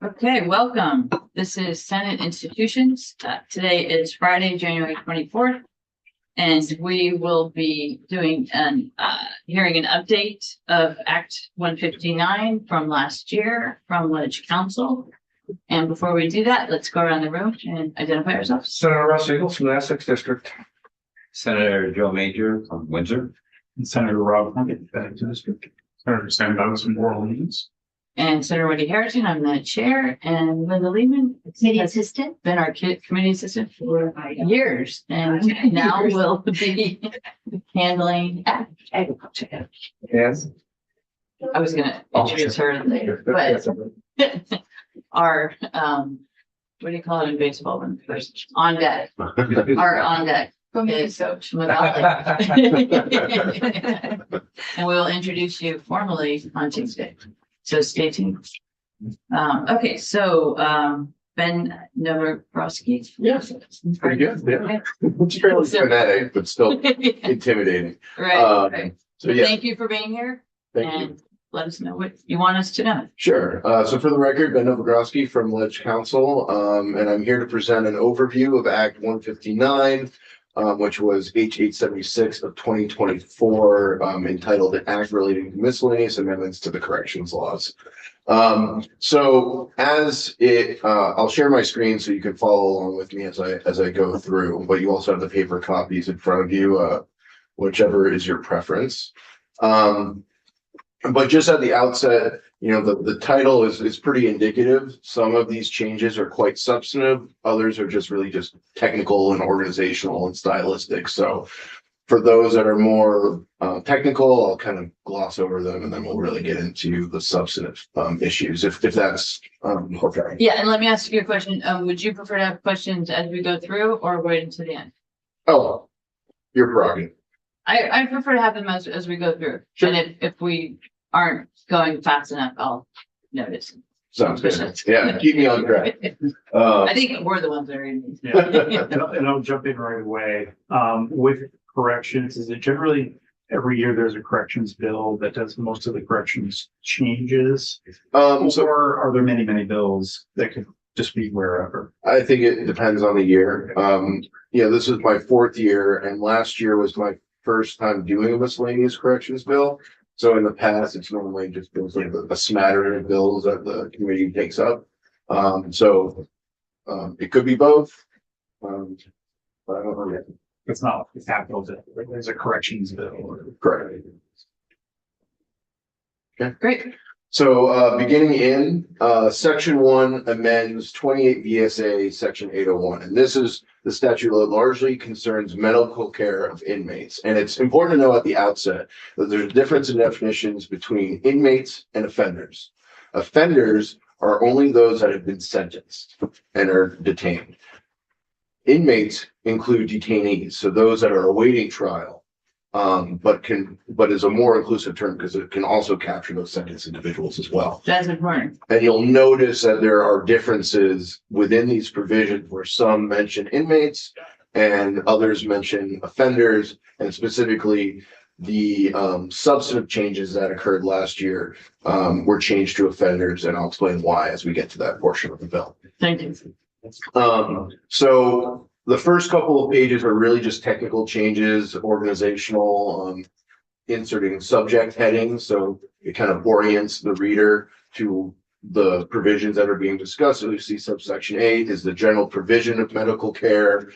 Okay, welcome. This is Senate Institutions. Today is Friday, January 24th, and we will be doing hearing an update of Act 159 from last year from Ledge Council. And before we do that, let's go around the room and identify ourselves. Senator Russ Eagles from the Essex District. Senator Joe Major from Windsor. And Senator Rob Plunkett, Bennington District. Senator Sam Douglas from New Orleans. And Senator Wendy Harrington, I'm the chair, and Linda Lehman, Committee has assistant. been our committee assistant for years, and now will be handling agriculture. Yes. I was gonna introduce her later, but our, what do you call it in baseball when first on deck, our on deck is Coach Magali. And we'll introduce you formally on Tuesday, so stay tuned. Okay, so, Ben Novorosky. Yes, pretty good. Yeah, it's fairly phonetic, but still intimidating. Right. So yeah, Thank you for being here thank you. and let us know what you want us to know. Sure. So for the record, Ben Novogroski from Ledge Council, and I'm here to present an overview of Act 159, which was H 876 of 2024, entitled an act relating to miscellaneous amendments to the corrections laws. So as it, I'll share my screen so you can follow along with me as I go through, but you also have the paper copies in front of you, whichever is your preference. But just at the outset, you know, the title is pretty indicative. Some of these changes are quite substantive. Others are just really just technical and organizational and stylistic. So for those that are more technical, I'll kind of gloss over them and then we'll really get into the substantive issues if that's okay. Yeah, and let me ask you a question. Would you prefer to have questions as we go through or wait until the end? Oh, your prerogative. I prefer to have them as we go through. Sure. And if we aren't going fast enough, I'll notice. Sounds good. Yeah, keep me on track. I think we're the ones that are in. Yeah, and I'll jump in right away. With corrections, is it generally every year there's a corrections bill that does most of the corrections changes? So Or are there many, many bills that could just be wherever? I think it depends on the year. Yeah, this is my fourth year and last year was my first time doing a miscellaneous corrections bill. So in the past, it's normally just been sort of a smattering of bills that the committee takes up. It could be both. But I don't know yet. It's not a capital bill, there's a corrections bill. Correct. Great. So beginning in section 1 amends 28 VSA section 801, and this is the statute that largely concerns medical care of inmates. And it's important to know at the outset that there's a difference in definitions between inmates and offenders. Offenders are only those that have been sentenced and are detained. Inmates include detainees, so those that are awaiting trial. But is a more inclusive term because it can also capture those sentenced individuals as well. That's important. And you'll notice that there are differences within these provisions where some mention inmates and others mention offenders, and specifically the substantive changes that occurred last year were changed to offenders, and I'll explain why as we get to that portion of the bill. Thank you. So the first couple of pages are really just technical changes, organizational, inserting subject headings. So it kind of orients the reader to the provisions that are being discussed. So you see subsection 8 is the general provision of medical care.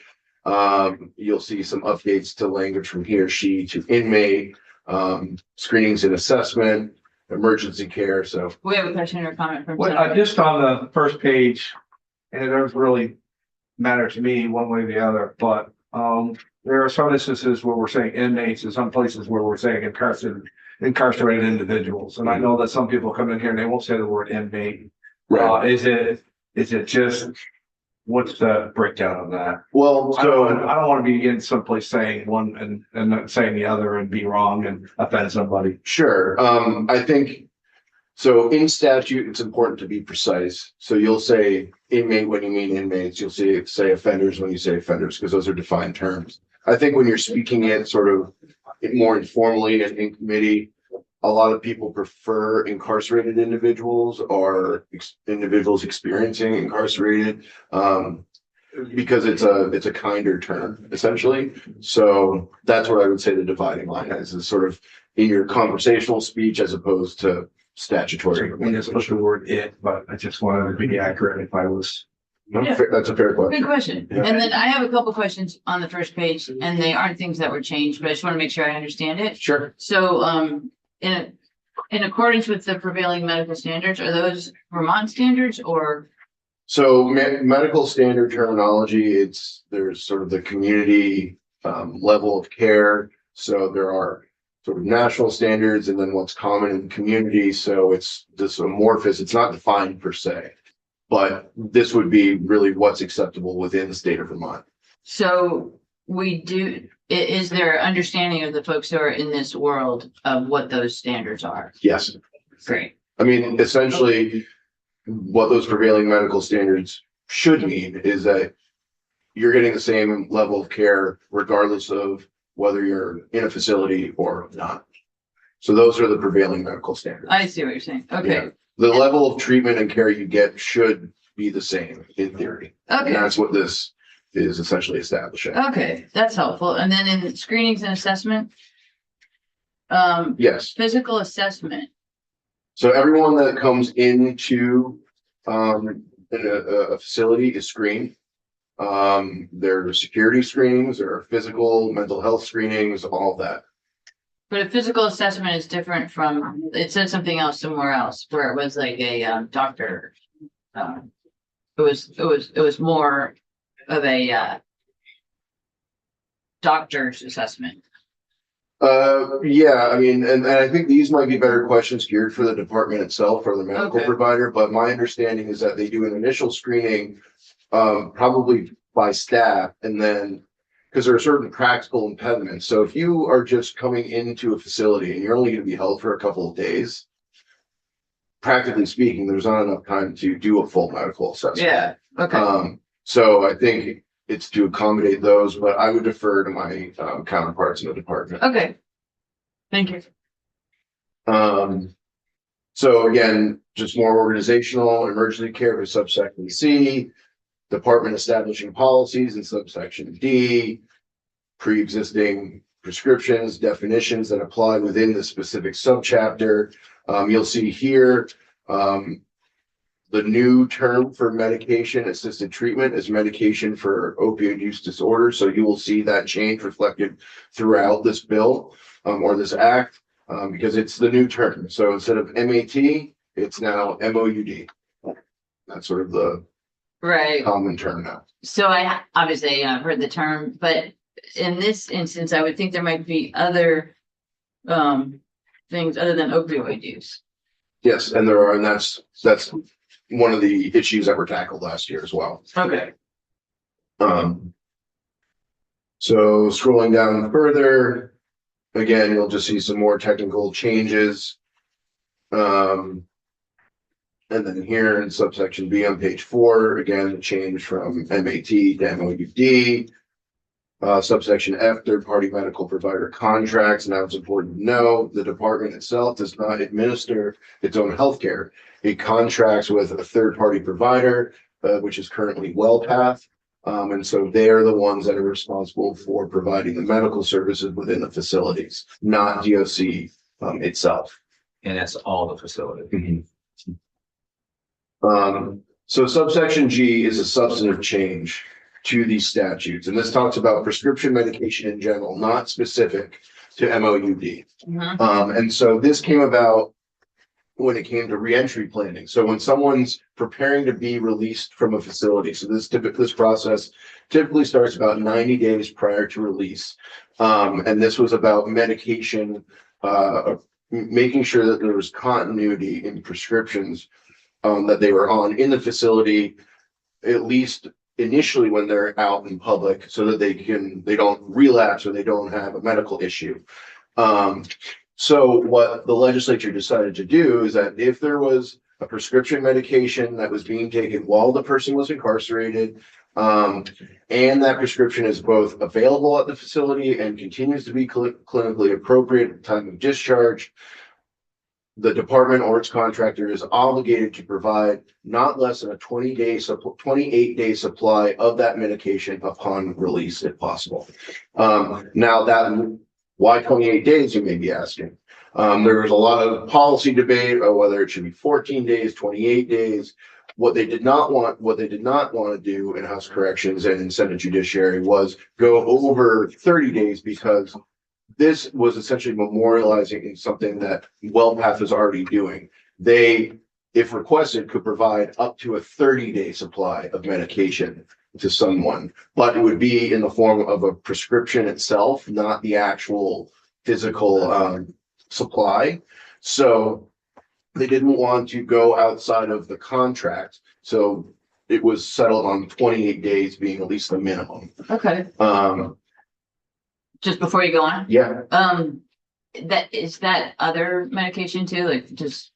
You'll see some updates to language from he or she to inmate, screenings and assessment, emergency care. So We have a question or comment from. Well, Senator. just on the first page, and it doesn't really matter to me one way or the other, but there are some instances where we're saying inmates and some places where we're saying incarcerated individuals. And I know that some people come in here and they won't say the word inmate. Is it just, what's the breakdown of that? well, I so don't want to be in someplace saying one and not saying the other and be wrong and offend somebody. sure. I think so in statute, it's important to be precise. So you'll say inmate when you mean inmates, you'll say offenders when you say offenders, because those are defined terms. I think when you're speaking it sort of more informally in committee, a lot of people prefer incarcerated individuals or individuals experiencing incarcerated. Because it's a kinder term essentially. So that's what I would say the dividing line is sort of in your conversational speech as opposed to statutory. I mean, it's supposed to word it, but I just wanted to be accurate if I was. That's a fair question. Good question. Yeah. And then I have a couple questions on the first page and they aren't things that were changed, but I just want to make sure I understand it. Sure. So, in accordance with the prevailing medical standards, are those Vermont standards or? So medical standard terminology, there's sort of the community level of care. So there are sort of national standards and then what's common in the community. So it's this amorphous, it's not defined per se, but this would be really what's acceptable within the state of Vermont. So is there understanding of the folks who are in this world of what those standards are? Yes. Great. I mean, essentially, what those prevailing medical standards should mean is that you're getting the same level of care regardless of whether you're in a facility or not. So those are the prevailing medical standards. I see what you're saying. Okay, Yeah. The level of treatment and care you get should be the same in theory. And okay, that's what this is essentially establishing. okay, that's helpful. And then in screenings and assessment, Yes. physical assessment, So everyone that comes into in a facility is screened. There are security screenings, there are physical, mental health screenings, all of that. but a physical assessment is different from, it said something else somewhere else where it was like a doctor. It was more of a doctor's assessment. Yeah, I mean, and I think these might be better questions geared for the department itself or the medical Okay. provider, but my understanding is that they do an initial screening, probably by staff, and then, because there are certain practical impediments. So if you are just coming into a facility and you're only gonna be held for a couple of days, practically speaking, there's not enough time to do a full medical assessment. Yeah, okay, So I think it's to accommodate those, but I would defer to my counterparts in the department. okay. Thank you. So again, just more organizational, emergency care for subsection C, department establishing policies in subsection D, pre-existing prescriptions, definitions that apply within the specific subchapter. You'll see here, the new term for medication assisted treatment is medication for opioid use disorder. So you will see that change reflected throughout this bill or this act because it's the new term. So instead of MAT, it's now MOUD. That's sort of the Right. common term now. So I obviously I've heard the term, but in this instance, I would think there might be other things other than opioid use. Yes, and there are, and that's one of the issues that were tackled last year as well. Okay. So scrolling down further, again, you'll just see some more technical changes. And then here in subsection B on page 4, again, the change from MAT to MOUD. Subsection F, third-party medical provider contracts. Now it's important to know the department itself does not administer its own healthcare. It contracts with a third-party provider, which is currently WellPath. And so they're the ones that are responsible for providing the medical services within the facilities, not DOC itself. And that's all the facility. So subsection G is a substantive change to these statutes, and this talks about prescription medication in general, not specific to MOUD. Mhm. And so this came about when it came to reentry planning. So when someone's preparing to be released from a facility, so this process typically starts about 90 days prior to release. And this was about medication, making sure that there was continuity in prescriptions that they were on in the facility, at least initially when they're out in public, so that they don't relapse or they don't have a medical issue. So what the legislature decided to do is that if there was a prescription medication that was being taken while the person was incarcerated, and that prescription is both available at the facility and continues to be clinically appropriate at the time of discharge, the department or its contractor is obligated to provide not less than a 28-day supply of that medication upon release if possible. Now that, why 28 days, you may be asking? There was a lot of policy debate about whether it should be 14 days, 28 days. What they did not want to do in House Corrections and in Senate Judiciary was go over 30 days, because this was essentially memorializing something that WellPath is already doing. They, if requested, could provide up to a 30-day supply of medication to someone, but it would be in the form of a prescription itself, not the actual physical supply. So they didn't want to go outside of the contract. So it was settled on 28 days being at least the minimum. Okay, just before you go on, Yeah, that is that other medication too, like just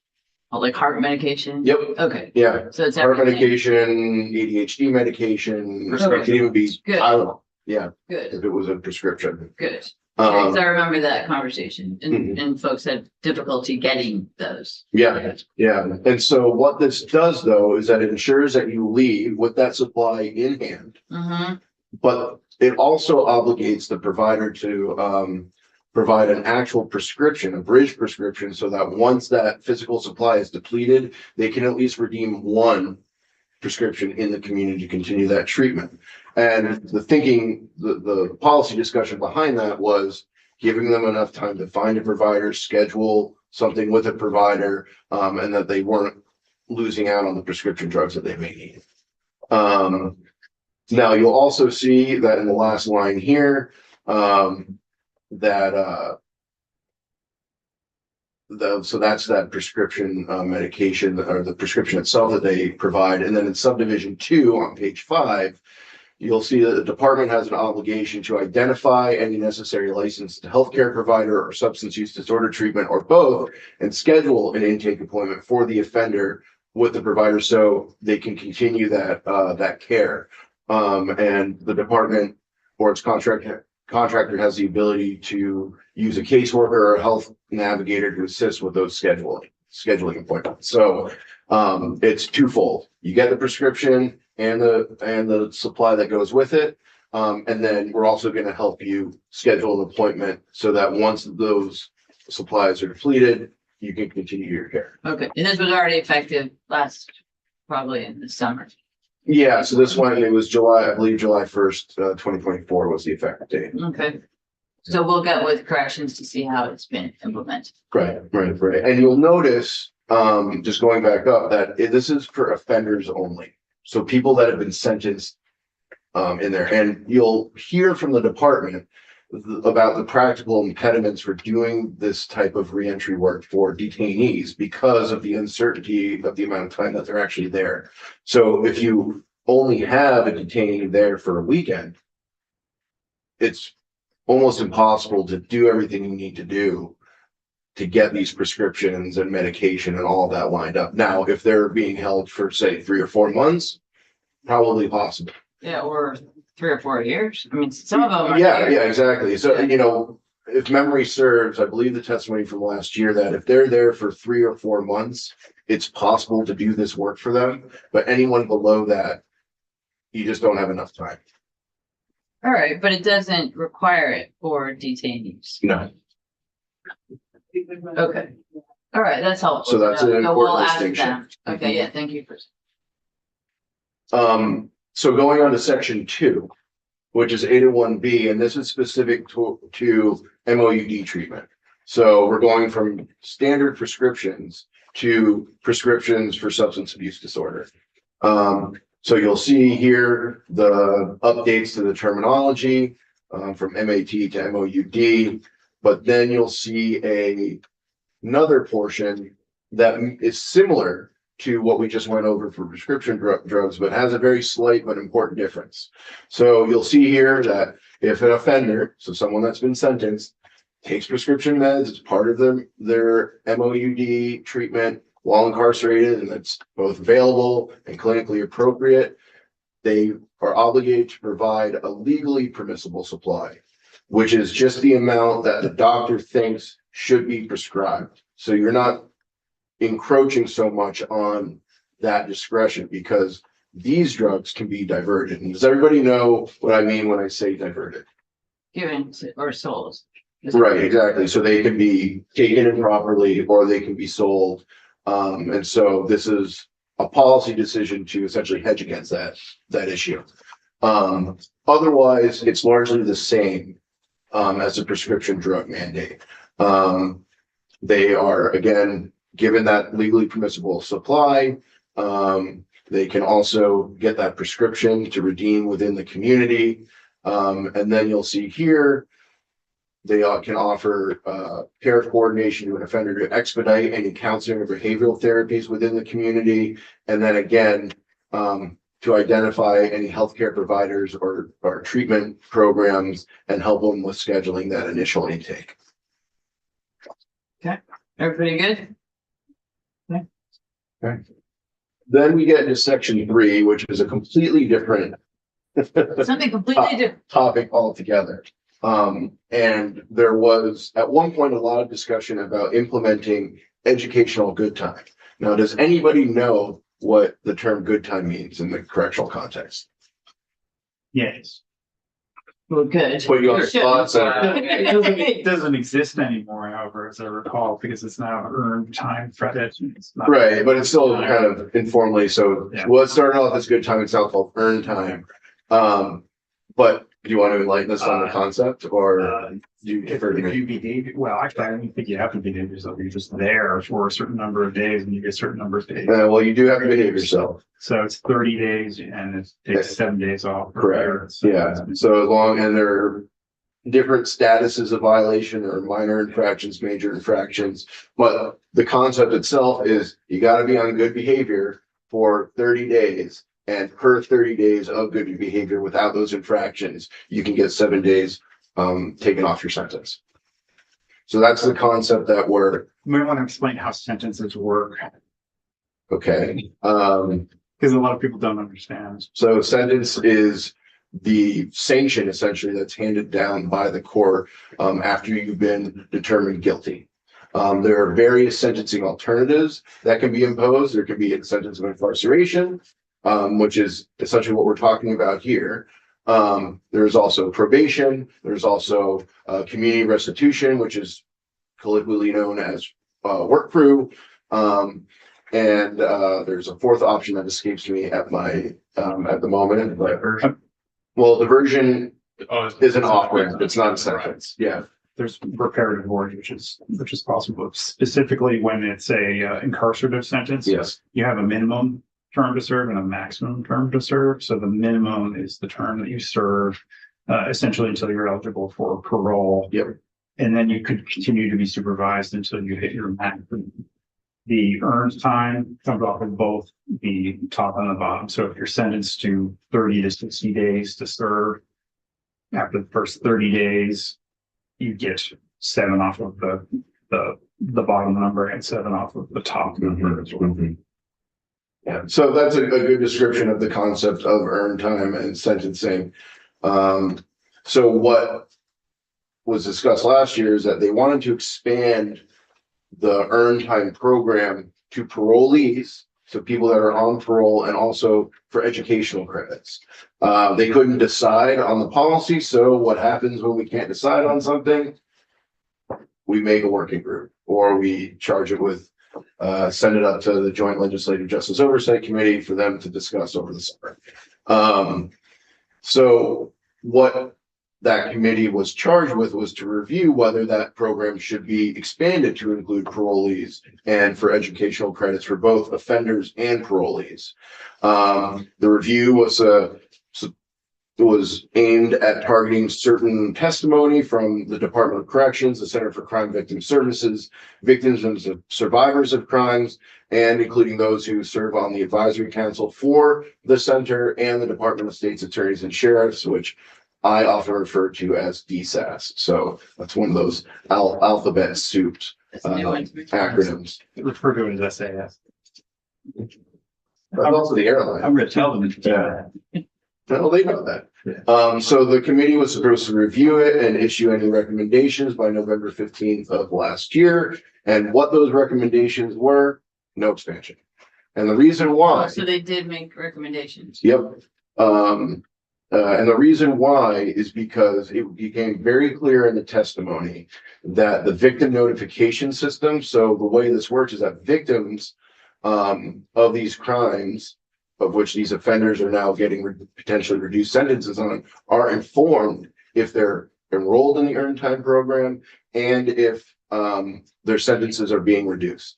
like heart medication? yep, Okay, yeah. so it's Heart everything. medication, ADHD medication, it Okay. could even be Good. Tylenol, yeah, Good, if it was a prescription. good. Because Um, I remember that conversation and folks had difficulty getting those. yeah, yeah. And so what this does though, is that it ensures that you leave with that supply in hand, Mm-hmm, but it also obligates the provider to, provide an actual prescription, a bridge prescription, so that once that physical supply is depleted, they can at least redeem one prescription in the community to continue that treatment. And the thinking, the policy discussion behind that was giving them enough time to find a provider, schedule something with a provider, and that they weren't losing out on the prescription drugs that they may need. Now you'll also see that in the last line here, so that's that prescription medication, or the prescription itself that they provide. And then in subdivision 2 on page 5, you'll see that the department has an obligation to identify any necessary licensed healthcare provider or substance use disorder treatment or both, and schedule an intake appointment for the offender with the provider so they can continue that care. And the department or its contractor has the ability to use a caseworker or a health navigator to assist with those scheduling appointments. So it's twofold. You get the prescription and the supply that goes with it. And then we're also going to help you schedule an appointment so that once those supplies are depleted, you can continue your care. okay, and this was already effective probably in the summer. Yeah, so this one, it was July, I believe July 1st, 2024 was the effective date. Okay. So we'll get with corrections to see how it's been implemented. Right. And you'll notice, just going back up, that this is for offenders only. So people that have been sentenced in there, and you'll hear from the department about the practical impediments for doing this type of reentry work for detainees because of the uncertainty of the amount of time that they're actually there. So if you only have a detainee there for a weekend, it's almost impossible to do everything you need to do to get these prescriptions and medication and all of that lined up. Now, if they're being held for, say, 3 or 4 months, probably possible. Yeah, or 3 or 4 years. I mean, some of them are. Yeah, exactly. So, if memory serves, I believe the testimony from last year that if they're there for 3 or 4 months, it's possible to do this work for them. But anyone below that, you just don't have enough time. All right, but it doesn't require it for detainees. No. Okay. All right, that's helpful. So that's an we'll important ask distinction. them. Okay, yeah, thank you for. So going on to section 2, which is 801B, and this is specific to MOUD treatment. So we're going from standard prescriptions to prescriptions for substance abuse disorder. So you'll see here the updates to the terminology from MAT to MOUD, but then you'll see another portion that is similar to what we just went over for prescription drugs, but has a very slight but important difference. So you'll see here that if an offender, so someone that's been sentenced, takes prescription meds as part of their MOUD treatment while incarcerated, and it's both available and clinically appropriate, they are obligated to provide a legally permissible supply, which is just the amount that the doctor thinks should be prescribed. So you're not encroaching so much on that discretion because these drugs can be diverted. And does everybody know what I mean when I say diverted? Given or souls. Right, exactly. So they can be taken improperly or they can be sold. And so this is a policy decision to essentially hedge against that issue. Otherwise, it's largely the same as a prescription drug mandate. They are, again, given that legally permissible supply. They can also get that prescription to redeem within the community. And then you'll see here, they can offer care coordination to an offender to expedite any counseling or behavioral therapies within the community. And then again, to identify any healthcare providers or treatment programs and help them with scheduling that initial intake. Everybody good? Then we get into section 3, which is a completely different Something completely different. topic altogether. And there was at one point a lot of discussion about implementing educational good time. Now, does anybody know what the term good time means in the correctional context? Yes. Well, good. Put you on the spot, so- It doesn't exist anymore, however, as I recall, because it's now earned time credit. It's not- Right, but it's still kind of informally, so Yeah. well, it started off as good time, it's now called earn time. But do you want to enlighten us on the concept or do you If defer to me? you behave, well, actually, I don't think you have to behave yourself. You're just there for a certain number of days and you get a certain number of days. Well, you do have to behave yourself, So it's 30 days and it takes 7 days off. per correct? year. So Yeah, it's- so as long, and there are different statuses of violation or minor infractions, major infractions. But the concept itself is you gotta be on good behavior for 30 days. And per 30 days of good behavior without those infractions, you can get 7 days taken off your sentence. So that's the concept that we're, You might want to explain how sentences work, okay. because a lot of people don't understand. So sentence is the sanction essentially that's handed down by the court after you've been determined guilty. There are various sentencing alternatives that can be imposed. There could be a sentence of incarceration, which is essentially what we're talking about here. There's also probation. There's also community restitution, which is colloquially known as work crew. And there's a fourth option that escapes me at the moment. But, well, diversion is an offer. It's not a sentence. Yeah. There's reparative ward, which is possible specifically when it's a incarcerative sentence. Yes. You have a minimum term to serve and a maximum term to serve. So the minimum is the term that you serve essentially until you're eligible for parole. Yep. And then you could continue to be supervised until you hit your maximum. The earned time comes off of both the top and the bottom. So if you're sentenced to 30 to 60 days to serve, after the first 30 days, you get 7 off of the bottom number and 7 off of the top number as well. Yeah, so that's a good description of the concept of earned time and sentencing. So what was discussed last year is that they wanted to expand the earned time program to parolees, so people that are on parole, and also for educational credits. They couldn't decide on the policy, so what happens when we can't decide on something? We make a working group, or we charge it with send it up to the Joint Legislative Justice Oversight Committee for them to discuss over the summer. So what that committee was charged with was to review whether that program should be expanded to include parolees and for educational credits for both offenders and parolees. The review was aimed at targeting certain testimony from the Department of Corrections, the Center for Crime Victim Services, victims and survivors of crimes, and including those who serve on the advisory council for the center and the Department of State's Attorneys and Sheriffs, which I often refer to as DSAS. So that's one of those alphabet soups That's a new one. acronyms. Refer to it as SAS. But also the airline. I'm gonna tell them. Yeah. No, they know that. So the committee was supposed to review it and issue any recommendations by November 15th of last year. And what those recommendations were no expansion. And the reason why. Oh, so they did make recommendations. Yep. And the reason why is because it became very clear in the testimony that the victim notification system, so the way this works is that victims of these crimes, of which these offenders are now getting potentially reduced sentences on, are informed if they're enrolled in the earned time program and if their sentences are being reduced.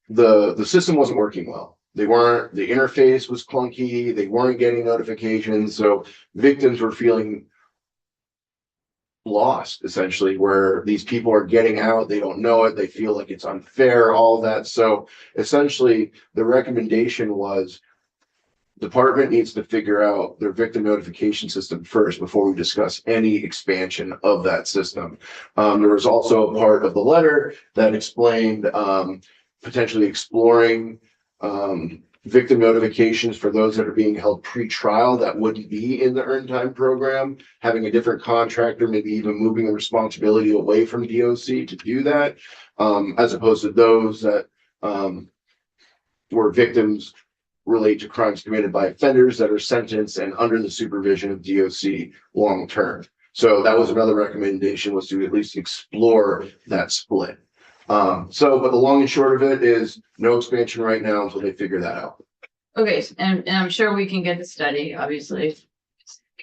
The system wasn't working well. The interface was clunky, they weren't getting notifications, so victims were feeling lost, essentially, where these people are getting out, they don't know it, they feel like it's unfair, all that. So essentially, the recommendation was department needs to figure out their victim notification system first before we discuss any expansion of that system. There was also a part of the letter that explained potentially exploring victim notifications for those that are being held pre-trial that wouldn't be in the earned time program, having a different contractor, maybe even moving the responsibility away from DOC to do that, as opposed to those that were victims relate to crimes committed by offenders that are sentenced and under the supervision of DOC long term. So that was another recommendation, was to at least explore that split. But the long and short of it is no expansion right now until they figure that out. Okay, and I'm sure we can get the study, obviously.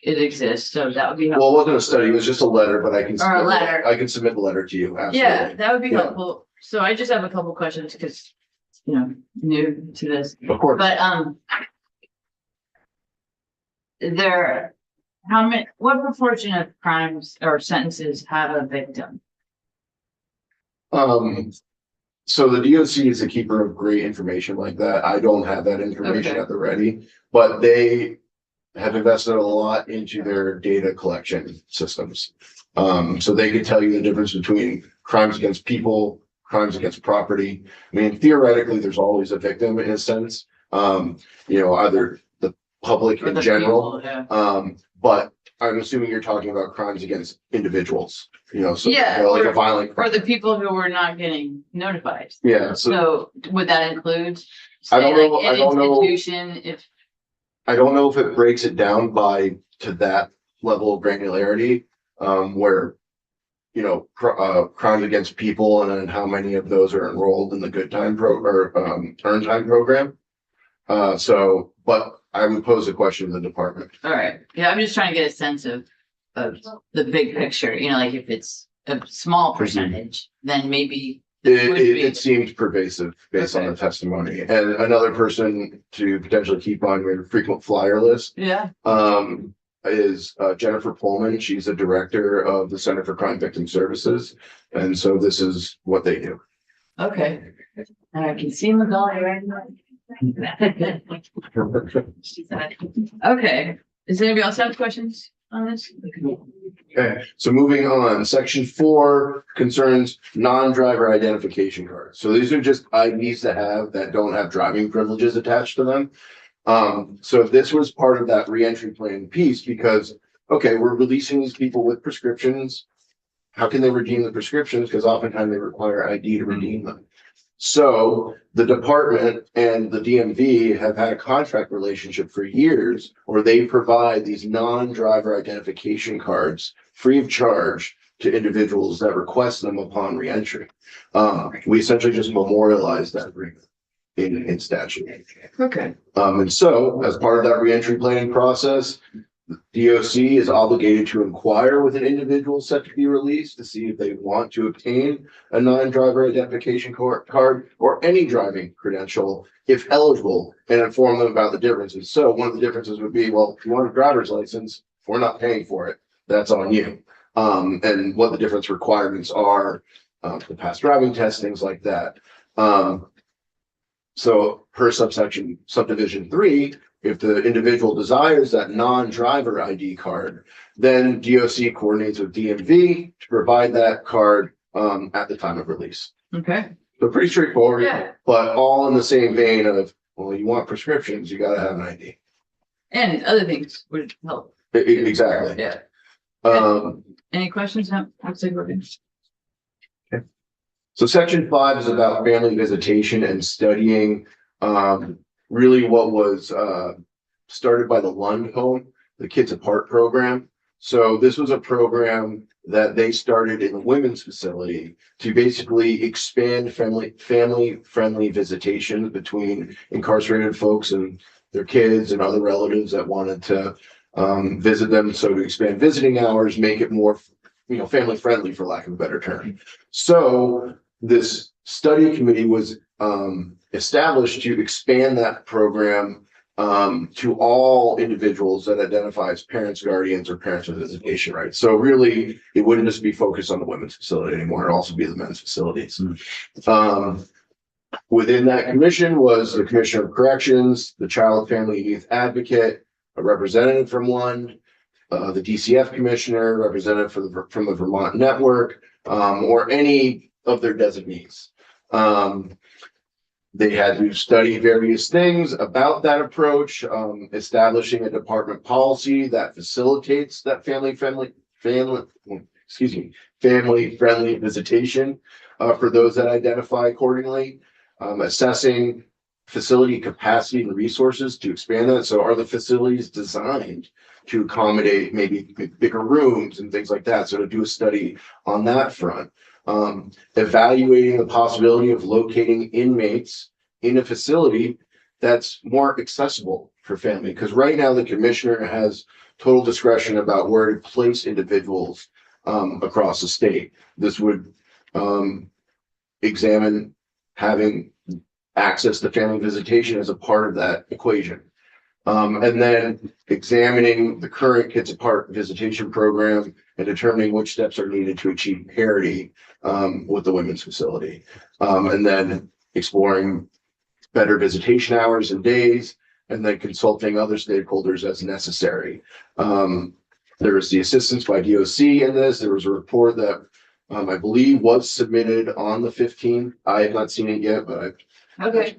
It exists, so that would be Well, helpful. it wasn't a study, it was just a letter, but I can. Or a letter. I can submit the letter to you, absolutely. Yeah, that would be Yeah. helpful. So I just have a couple questions because, new to this, Of course. but, what proportion of crimes or sentences have a victim? So the DOC is a keeper of great information like that. I don't have that information Okay. at the ready, but they have invested a lot into their data collection systems. So they can tell you the difference between crimes against people, crimes against property. I mean, theoretically, there's always a victim in a sense, either the public Or in the general. people, yeah. But I'm assuming you're talking about crimes against individuals, so Yeah, like a violent. Or crime. the people who were not getting notified. Yeah, so So would that include, I say, don't know- like I an don't know. institution, if, I don't know if it breaks it down to that level of granularity, where, crimes against people and then how many of those are enrolled in the good time earned time program. But I would pose a question to the department. all right, yeah, I'm just trying to get a sense of the big picture, like if it's a small percentage, then maybe. it would be- It seems pervasive based on the testimony. And another person to potentially keep on your frequent flyer list, Yeah, is Jennifer Pullman. She's the director of the Center for Crime Victim Services. And so this is what they do. okay. And I can see Magali right now. Okay, does anybody else have questions on this? Okay, so moving on, section 4 concerns non-driver identification cards. So these are just IDs that don't have driving privileges attached to them. So this was part of that reentry plan piece because, okay, we're releasing these people with prescriptions. How can they redeem the prescriptions? Because oftentimes they require ID to redeem them. So the department and the DMV have had a contract relationship for years where they provide these non-driver identification cards free of charge to individuals that request them upon reentry. We essentially just memorialize that agreement in statute. Okay. And so as part of that reentry planning process, DOC is obligated to inquire with an individual set to be released to see if they want to obtain a non-driver identification card or any driving credential if eligible, and inform them about the differences. So one of the differences would be, well, if you want a driver's license, we're not paying for it. That's on you. And what the difference requirements are, the past driving test, things like that. So per subdivision 3, if the individual desires that non-driver ID card, then DOC coordinates with DMV to provide that card at the time of release. Okay, So pretty straightforward, yeah, but all in the same vein of, well, you want prescriptions, you gotta have an ID. and other things would help, Exactly. yeah. Um, Any questions? No, looks like we're good. So section 5 is about family visitation and studying, really what was, started by the Lund Home, the Kids Apart program. So this was a program that they started in the women's facility to basically expand family-friendly visitation between incarcerated folks and their kids and other relatives that wanted to visit them. So to expand visiting hours, make it more, family friendly, for lack of a better term. So this study committee was established to expand that program to all individuals that identify as parents, guardians, or parents with visitation rights. So really, it wouldn't just be focused on the women's facility anymore. It'd also be the men's facilities. Within that commission was the Commissioner of Corrections, the Child, Family, and Youth Advocate, a representative from Lund, the DCF Commissioner, representative from the Vermont Network, or any of their designees. They had to study various things about that approach, establishing a department policy that facilitates that family-friendly visitation for those that identify accordingly, assessing facility capacity and resources to expand that. So are the facilities designed to accommodate maybe bigger rooms and things like that? So to do a study on that front. Evaluating the possibility of locating inmates in a facility that's more accessible for family. Because right now the commissioner has total discretion about where to place individuals across the state. This would examine having access to family visitation as a part of that equation. And then examining the current Kids Apart visitation program and determining which steps are needed to achieve parity with the women's facility. And then exploring better visitation hours and days, and then consulting other stakeholders as necessary. There was the assistance by DOC in this. There was a report that I believe was submitted on the 15th. I have not seen it yet, but Okay.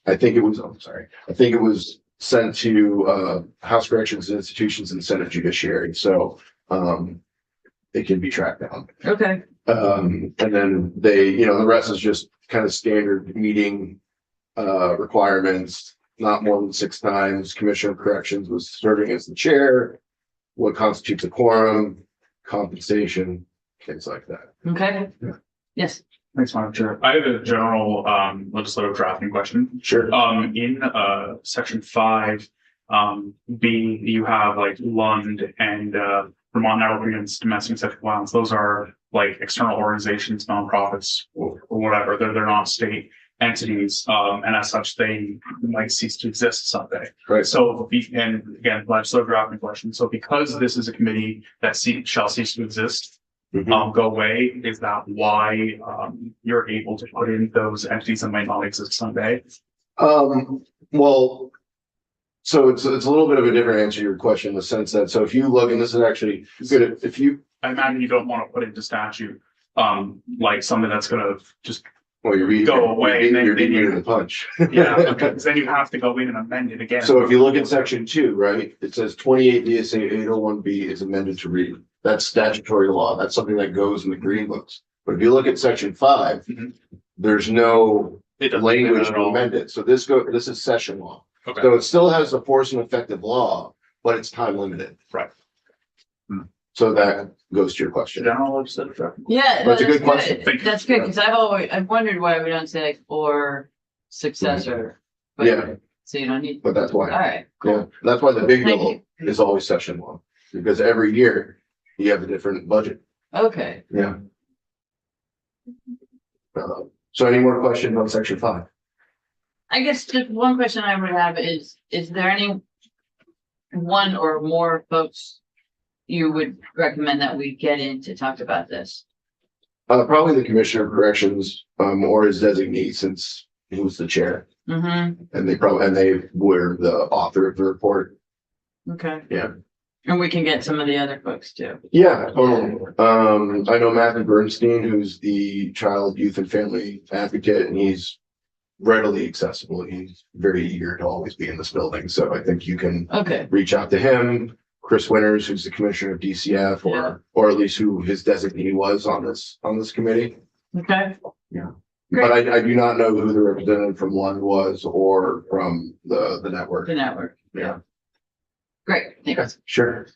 I think it was, I think it was sent to House Corrections and Institutions and Senate Judiciary. So it can be tracked down. Okay. And then the rest is just kind of standard meeting requirements, not more than 6 times. Commissioner of Corrections was serving as the chair, what constitutes a quorum, compensation, things like that. Okay. Yeah. Yes. Thanks, Madam Chair. I have a general legislative drafting question. Sure. In section 5, B, you have like Lund and Vermont Network Against Domestic Sexual Violence. Those are like external organizations, nonprofits, or whatever. They're not state entities, and as such, they might cease to exist someday. Right. So, and again, legislative drafting question. So, because this is a committee that shall cease to exist, go away, is that why you're able to put in those entities that might not exist someday? Well, so it's a little bit of a different answer to your question in the sense that, so if you look, and this is actually good, if you, I imagine you don't want to put into statute like something that's gonna just well, you're go away and then you're beating you- the punch. yeah, because then you have to go in and amend it again. So if you look at section 2, right, it says 28 DSA 801B is amended to read. That's statutory law. That's something that goes in the green books. But if you look at section 5, there's no It doesn't language at to all. amend it. So this is session law. Okay. So it still has a force and effective law, but it's time limited. Right. So that goes to your question. General legislative drafting. Yeah, That's a no, good question. Thank you. That's good, because I've wondered why we don't say like or successor. But- Yeah. So you don't need, But that's all why, right, yeah, cool. that's why the big Thank bill is always session law. Because every year you have a different budget. Okay. Yeah. So any more questions on section 5? I guess just one question I would have is there any one or more folks you would recommend that we get in to talk about this? Probably the Commissioner of Corrections, or his designee, since he was the chair, Mm-hmm, and they were the author of the report. okay. Yeah. And we can get some of the other folks too. Yeah, totally. I know Matthew Bernstein, who's the Child, Youth, and Family Advocate, and he's readily accessible. He's very eager to always be in this building, so I think you can Okay, reach out to him. Chris Winters, who's the commissioner of DCF, or at least who his designee was on this committee. Okay. But I do not know who the representative from Lund was or from the network. The network. Yeah. Great, thanks. Sure.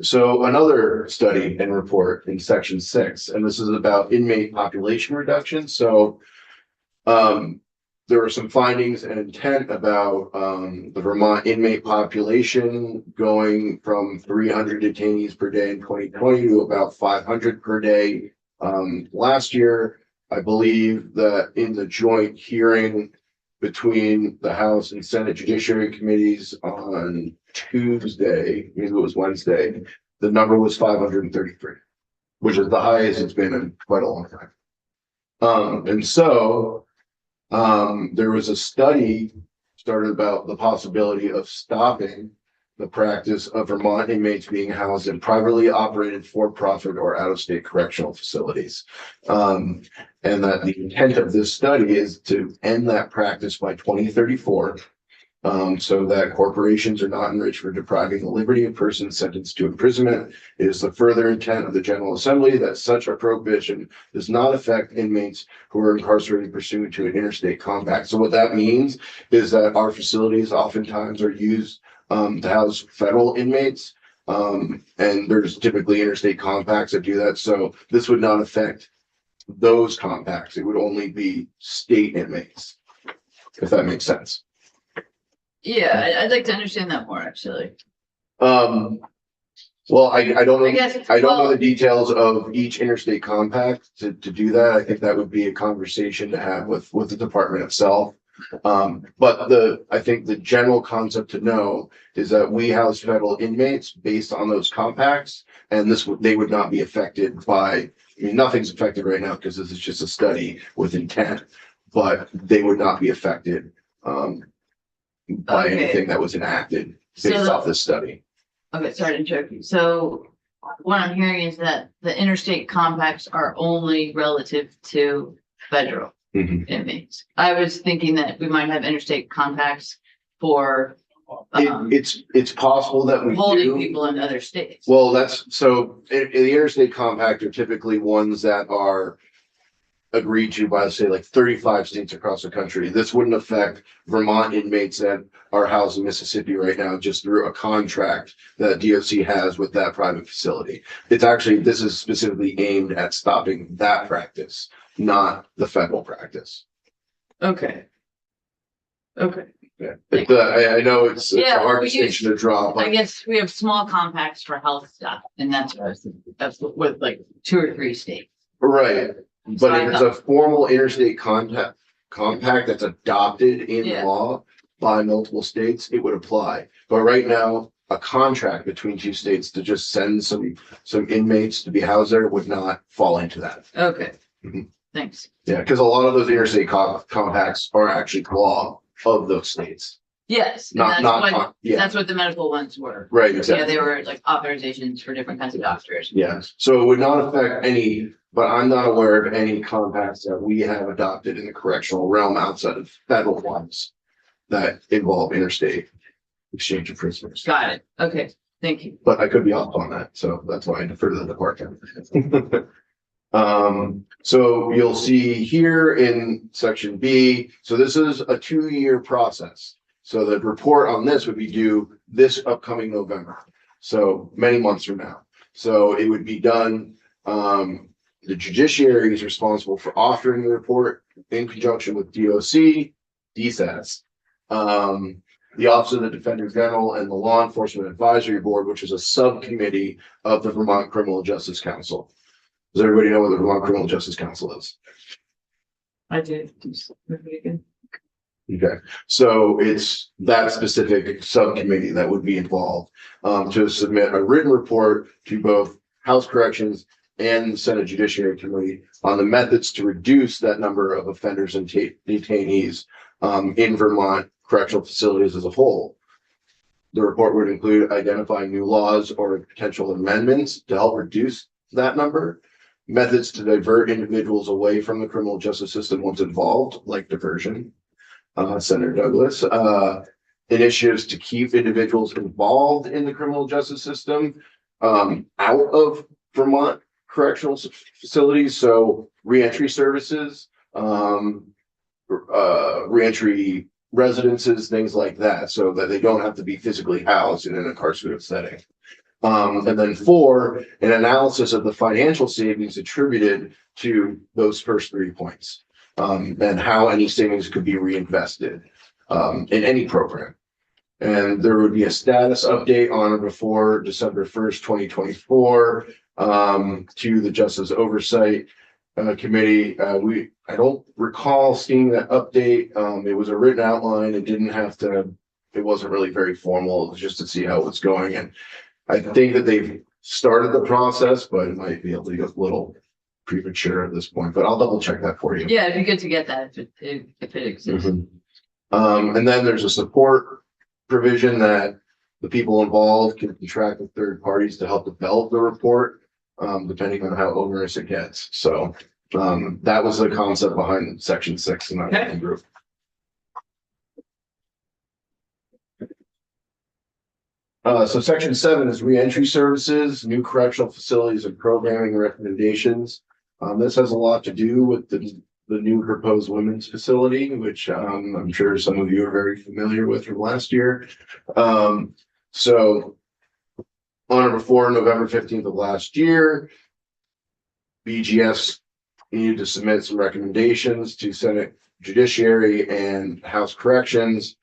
So another study and report in section 6, and this is about inmate population reduction. So, there were some findings and intent about, the Vermont inmate population going from 300 detainees per day in 2020 to about 500 per day. Last year, I believe that in the joint hearing between the House and Senate Judiciary Committees on Tuesday, maybe it was Wednesday, the number was 533, which is the highest it's been in quite a long time. And so there was a study started about the possibility of stopping the practice of Vermont inmates being housed in privately operated for-profit or out-of-state correctional facilities. And that the intent of this study is to end that practice by 2034. So that corporations are not enriched for depriving the liberty of persons sentenced to imprisonment. It is the further intent of the General Assembly that such a prohibition does not affect inmates who are incarcerated pursuant to an interstate compact. So what that means is that our facilities oftentimes are used to house federal inmates. And there's typically interstate compacts that do that. So this would not affect those compacts. It would only be state inmates, if that makes sense. Yeah, I'd like to understand that more, actually. Well, I don't know. I guess. I don't know well, the details of each interstate compact to do that. I think that would be a conversation to have with the department itself. But I think the general concept to know is that we house federal inmates based on those compacts, and they would not be affected by, I mean, nothing's affected right now because this is just a study with intent, but they would not be affected, by Okay. anything that was enacted So based the- off this study. Okay, sorry to interrupt you. So what I'm hearing is that the interstate compacts are only relative to federal Mhm. inmates. I was thinking that we might have interstate compacts for It's possible that we holding do. people in other states. Well, that's so the interstate compact are typically ones that are agreed to by, say, like 35 states across the country. This wouldn't affect Vermont inmates that are housed in Mississippi right now just through a contract that DOC has with that private facility. It's actually, this is specifically aimed at stopping that practice, not the federal practice. Okay. Okay, Yeah, I know it's a Yeah, hard we distinction to draw, I but guess we have small compacts for health stuff, and that's what I was thinking. That's with like 2 or 3 states. right. So But I if it's thought- a formal interstate compact that's adopted in Yeah. law by multiple states, it would apply. But right now, a contract between 2 states to just send some inmates to be housed there would not fall into that. Okay, Mhm. thanks. Yeah, because a lot of those interstate compacts are actually law of those states. Yes, and Not, yeah, that's what the medical ones were. right, Yeah, exactly. they were like authorizations for different kinds of doctors. Yes, so it would not affect any, but I'm not aware of any compacts that we have adopted in the correctional realm outside of federal ones that involve interstate exchange of prisoners. Got it. Okay, thank you. But I could be off on that, so that's why I defer to the department. So you'll see here in section B, so this is a 2-year process. So the report on this would be due this upcoming November, so many months from now. So it would be done, the judiciary is responsible for authoring the report in conjunction with DOC, DSAS, the Office of the Defender General, and the Law Enforcement Advisory Board, which is a subcommittee of the Vermont Criminal Justice Council. Does everybody know what the Vermont Criminal Justice Council is? I did. Just repeat again. Okay, so it's that specific subcommittee that would be involved to submit a written report to both House Corrections and the Senate Judiciary Committee on the methods to reduce that number of offenders and detainees in Vermont correctional facilities as a whole. The report would include identifying new laws or potential amendments to help reduce that number, methods to divert individuals away from the criminal justice system once involved, like diversion, Senator Douglas, initiatives to keep individuals involved in the criminal justice system out of Vermont correctional facilities. So reentry services, reentry residences, things like that, so that they don't have to be physically housed in an incarcerative setting. And then 4, an analysis of the financial savings attributed to those first 3 points, and how any savings could be reinvested in any program. And there would be a status update on or before December 1st, 2024, to the Justice Oversight Committee. I don't recall seeing that update. It was a written outline. It wasn't really very formal. It was just to see how it's going. And I think that they've started the process, but it might be a little premature at this point, but I'll double check that for you. Yeah, it'd be good to get that if it exists. And then there's a support provision that the people involved can contract with third parties to help develop the report, depending on how onerous it gets. So that was the concept behind section 6 in that group. So section 7 is reentry services, new correctional facilities and programming recommendations. This has a lot to do with the new proposed women's facility, which I'm sure some of you are very familiar with from last year. So on or before November 15th of last year, BGS needed to submit some recommendations to Senate Judiciary and House Corrections.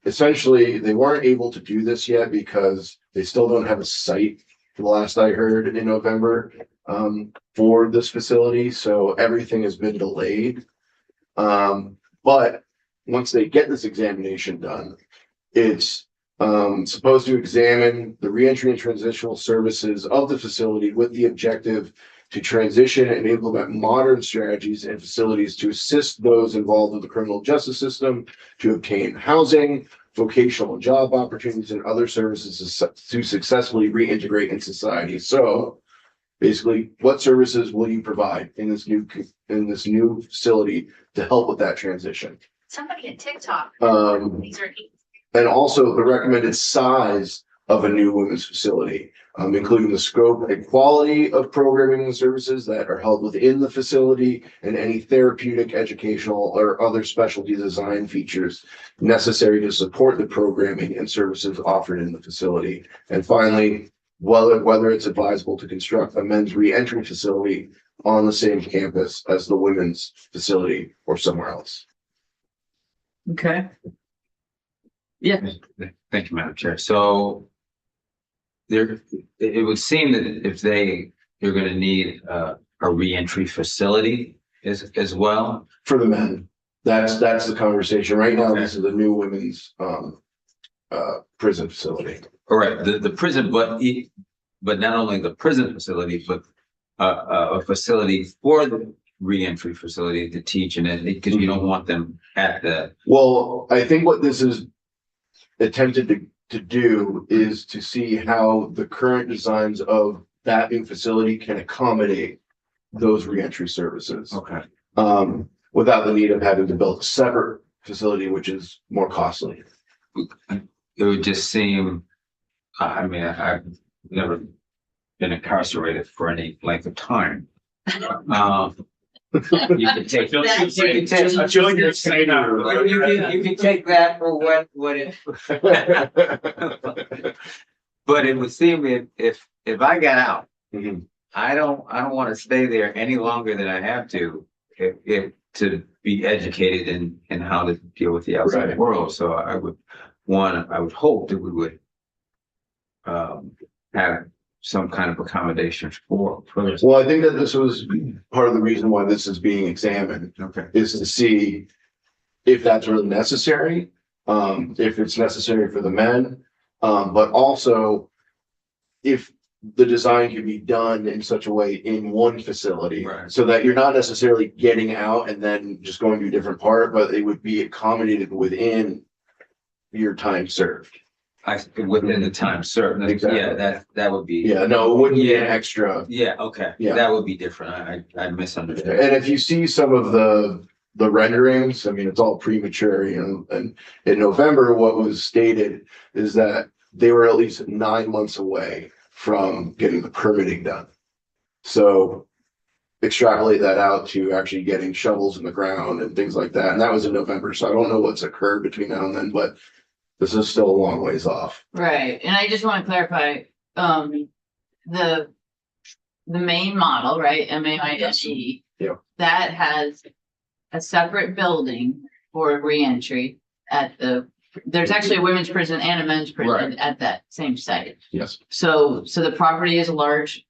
Essentially, they weren't able to do this yet because they still don't have a site, the last I heard, in November for this facility. So everything has been delayed. But once they get this examination done, it's supposed to examine the reentry and transitional services of the facility with the objective to transition and implement modern strategies and facilities to assist those involved with the criminal justice system to obtain housing, vocational and job opportunities, and other services to successfully reintegrate in society. So basically, what services will you provide in this new facility to help with that transition? Somebody at TikTok. These are And also the recommended size of a new women's facility, including the scope and quality of programming and services that are held within the facility and any therapeutic, educational, or other specialty design features necessary to support the programming and services offered in the facility. And finally, whether it's advisable to construct a men's reentry facility on the same campus as the women's facility or somewhere else. Okay. Yeah. Thank you, Madam Chair. So it would seem that if you're going to need a reentry facility as well. For the men, that's the conversation right now. This is the new women's prison facility. All right, the prison, but not only the prison facility, but a facility for the reentry facility to teach in it, because you don't want them at the. Well, I think what this is attempted to do is to see how the current designs of that new facility can accommodate those reentry services. Okay. Without the need of having to build a separate facility, which is more costly. It would just seem, I mean, I've never been incarcerated for any length of time. You can take. I feel like you're saying that. You can take that for what it. But it would seem if I got out, Mhm. I don't want to stay there any longer than I have to, if to be educated in how to deal with the outside Right. world. So I would hope that we would have some kind of accommodation for this. Well, I think that this was part of the reason why this is being examined, Okay. is to see if that's really necessary, if it's necessary for the men, but also if the design can be done in such a way in one facility, Right. so that you're not necessarily getting out and then just going to a different part, but it would be accommodated within your time served. Within the time certain. Exactly. Yeah, that would be. Yeah, no, it wouldn't be an Yeah. extra. Yeah, okay. Yeah. That would be different. I misunderstood. And if you see some of the the renderings, I mean, it's all premature, and in November, what was stated is that they were at least 9 months away from getting the permitting done. So extrapolate that out to actually getting shovels in the ground and things like that. And that was in November. So I don't know what's occurred between now and then, but this is still a long ways off. Right, and I just want to clarify, the main model, right, MAISE. Yeah. That has a separate building for reentry at there's actually a women's prison and a men's prison at that same site. Yes. So the property is large,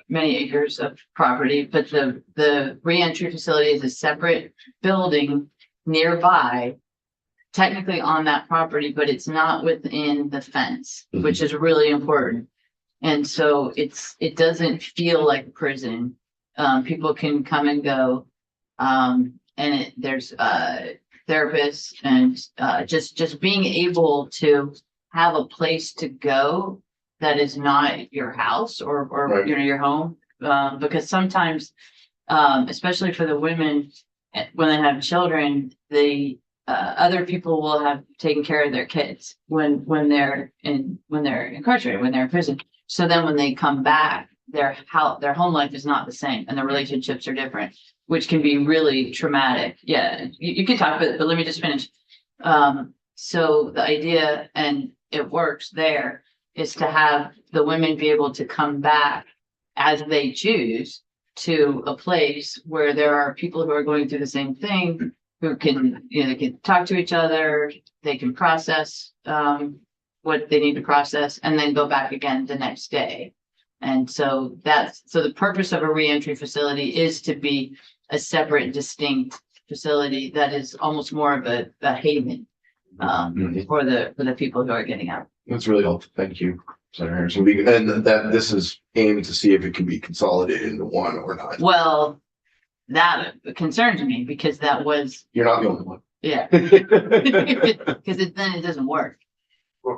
many acres of property, but the reentry facility is a separate building nearby, technically on that property, but it's not within the fence, which is really important. And so it doesn't feel like a prison. People can come and go. And there's therapists and just being able to have a place to go that is not your house or Right. your home. Because sometimes, especially for the women, when they have children, other people will have taken care of their kids when they're incarcerated, when they're in prison. So then when they come back, their home life is not the same and the relationships are different, which can be really traumatic. Yeah, you can talk, but let me just finish. So the idea, and it works there, is to have the women be able to come back as they choose to a place where there are people who are going through the same thing, who can, they can talk to each other, they can process what they need to process, and then go back again the next day. And so the purpose of a reentry facility is to be a separate, distinct facility that is almost more of a haven for the people who are getting out. That's really helpful. Thank you, Senator Harrison. And that this is aimed to see if it can be consolidated into one or not. Well, that concerns me because that was, You're not the only one. yeah, because then it doesn't work.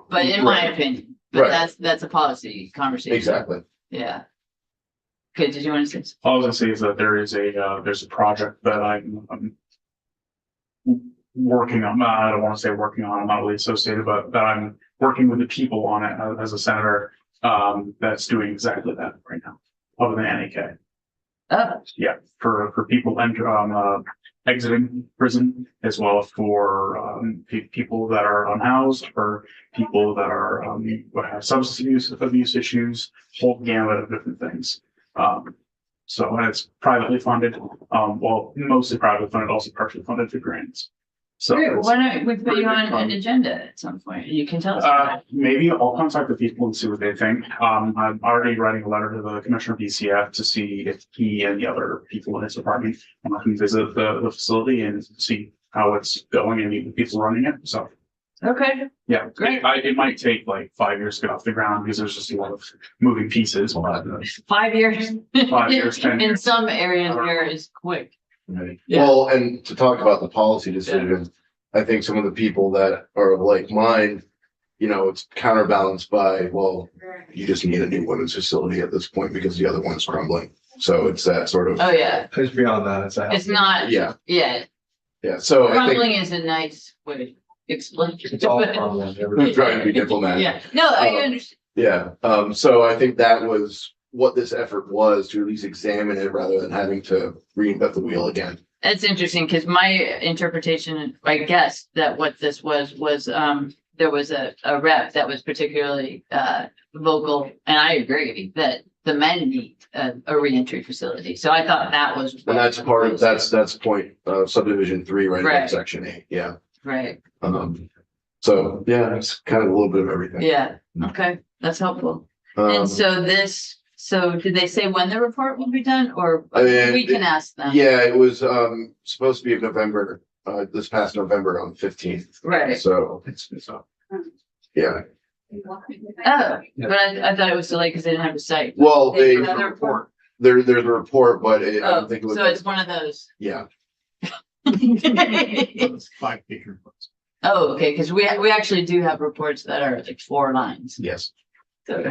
But in my opinion, but Right. that's a policy conversation. Exactly. Yeah. Okay, did you want to say? All I was gonna say is that there's a project that I'm working on. I don't want to say working on, I'm not really associated, but that I'm working with the people on it as a senator, that's doing exactly that right now, other than NAK. Oh, Yeah, for people exiting prison, as well as for people that are unhoused, for people that are have substance abuse issues, whole gamut of different things. So and it's privately funded, well, mostly privately funded, also partially funded through grants. So great. it's- Why don't we put you on an agenda at some point? You can tell us. about it. Maybe I'll contact the people and see what they think. I'm already writing a letter to the Commissioner of DCF to see if he and the other people in his department can visit the facility and see how it's going and meet the people running it. So, Okay, yeah, Great. it might take like 5 years to get off the ground because there's just a lot of moving pieces. But 5 years. 5 years, 10 In years. some areas here is quick. Right. Yeah. Well, and to talk about the policy decision, I think some of the people that are of like mind, it's counterbalanced by, well, you just need a new women's facility at this point because the other one's crumbling. So it's that sort of, Oh, yeah. It's beyond that. It's a It's not, yeah, yeah, yeah. So I think crumbling is a nice way to explain. It's all crumbling. Everything. trying to be diplomatic. Yeah, no, I Um, understand. Yeah, so I think that was what this effort was, to at least examine it rather than having to reinvent the wheel again. That's interesting because my interpretation, I guess that what this was there was a rep that was particularly vocal, and I agree that the men need a reentry facility. So I thought that was. And that's part of, that's point subdivision 3, right in Right. section 8, yeah. Right, So, yeah, it's kind of a little bit of everything. yeah, okay, that's helpful. Um, And so did they say when the report will be done or Uh, we can ask them? Yeah, it was supposed to be in November, this past November on 15th. Right. So, yeah, Oh, but I thought it was delayed because they didn't have a site. well, They they, have the report. there's a report, but I Oh, don't think it was. so it's one of those. Yeah, It's 5 acre reports. Oh, okay, because we actually do have reports that are like 4 lines. yes. So,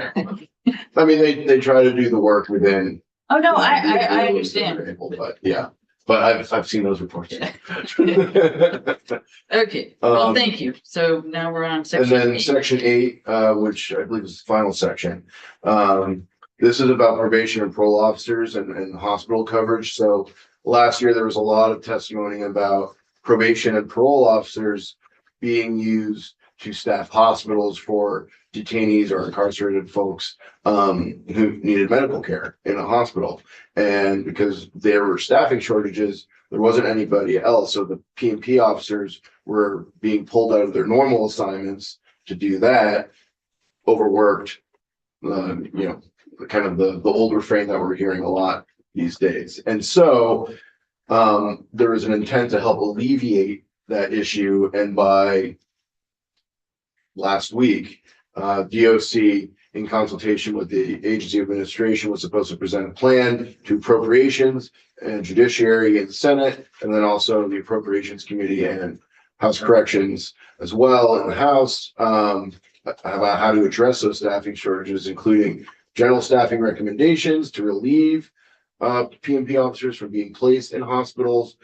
I mean, they try to do the work within. oh, no, the I abilities that understand. they're able, but yeah, but I've seen those reports. Okay, well, Um, thank you. So now we're on And section then 8. section 8, which I believe is the final section. This is about probation and parole officers and hospital coverage. So last year, there was a lot of testimony about probation and parole officers being used to staff hospitals for detainees or incarcerated folks who needed medical care in a hospital. And because there were staffing shortages, there wasn't anybody else. So the P&P officers were being pulled out of their normal assignments to do that, overworked, kind of the old refrain that we're hearing a lot these days. And so there was an intent to help alleviate that issue. And by last week, DOC, in consultation with the agency administration, was supposed to present a plan to appropriations and judiciary and Senate, and then also the appropriations committee and House Corrections as well in the House, about how to address those staffing shortages, including general staffing recommendations to relieve P&P officers from being placed in hospitals,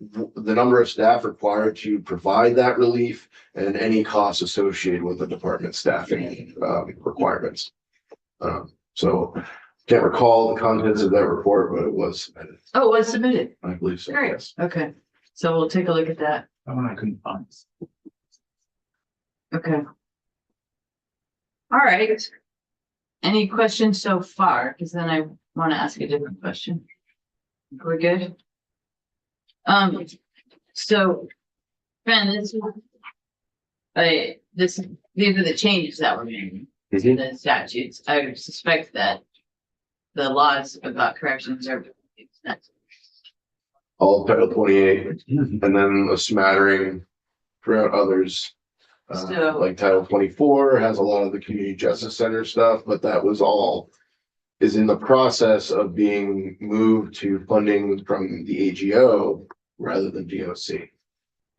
the number of staff required to provide that relief, and any costs associated with the department staffing requirements. So can't recall the contents of that report, but it was, Oh, it was submitted. I believe so. Great. Yes. Okay, so we'll take a look at that. That one I couldn't find. Okay. All right. Any questions so far? Because then I want to ask a different question. We're good? So, Ben, these are the changes that were made to the statutes. I would suspect that the laws about corrections are. All of Title 28, and then a smattering throughout others. So- Like Title 24 has a lot of the community justice center stuff, but that was all is in the process of being moved to funding from the AGO rather than DOC.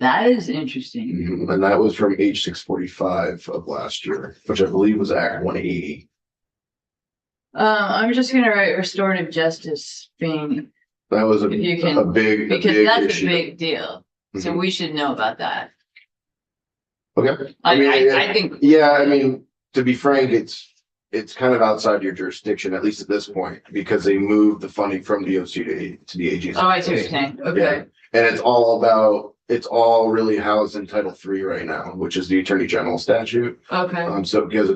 That is interesting. And that was from H 645 of last year, which I believe was Act 180. I'm just gonna write restorative justice being, That was If you can- a big because that's issue. a big deal. So Mhm. we should know about that. Okay. I think. Yeah, I mean, to be frank, it's kind of outside your jurisdiction, at least at this point, because they moved the funding from DOC to the AG. Oh, I see what you're saying. Okay, And it's all really housed in Title III right now, which is the Attorney General statute. okay, So because